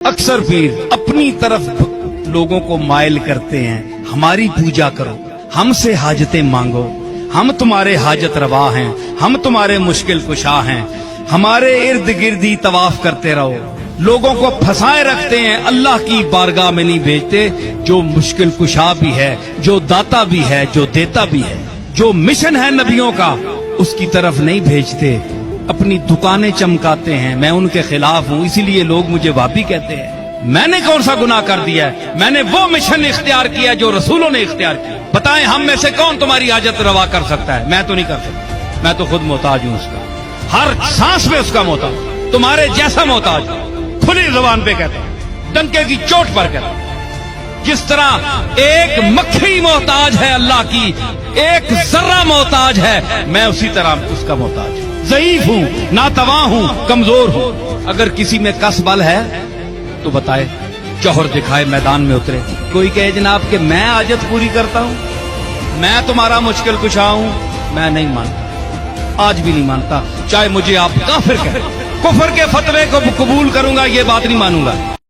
अक्सर पीर अपनी तरफ लोगों को माइल करते हैं, हमारी पूजा करो, हमसे हाजतें मांगो, हम तुम्हारे हाजत रवा हैं, हम तुम्हारे मुश्किल कुशा हैं, हमारे इर्द गिर्द ही तवाफ करते रहो। लोगों को फंसाए रखते हैं, अल्लाह की बारगाह में नहीं भेजते, जो मुश्किल कुशा भी है, जो दाता भी है, जो देता भी है, जो मिशन है नबियों का उसकी तरफ नहीं भेजते, अपनी दुकानें चमकाते हैं। मैं उनके खिलाफ हूं, इसीलिए लोग मुझे वाबी कहते हैं। मैंने कौन सा गुनाह कर दिया है? मैंने वो मिशन इख्तियार किया जो रसूलों ने इख्तियार किया। बताएं हम में से कौन तुम्हारी हाजत रवा कर सकता है? मैं तो नहीं कर सकता, मैं तो खुद मोहताज हूं उसका, हर सांस में उसका मोहताज, तुम्हारे जैसा मोहताज, खुली जुबान पे कहता हूं, डंके की चोट पर कहता हूं। जिस तरह एक मक्खी मोहताज है अल्लाह की, एक जर्रा मोहताज है, मैं उसी तरह उसका मोहताज हूं। ज़ईफ हूं, नातवा हूं, कमजोर हूं। अगर किसी में कस बल है तो बताए, जौहर दिखाए, मैदान में उतरे। कोई कहे जनाब कि मैं हाजत पूरी करता हूं, मैं तुम्हारा मुश्किल कुशा हूं, मैं नहीं मानता, आज भी नहीं मानता। चाहे मुझे आप काफिर कहें, कुफर के फतवे को कबूल करूंगा, ये बात नहीं मानूंगा।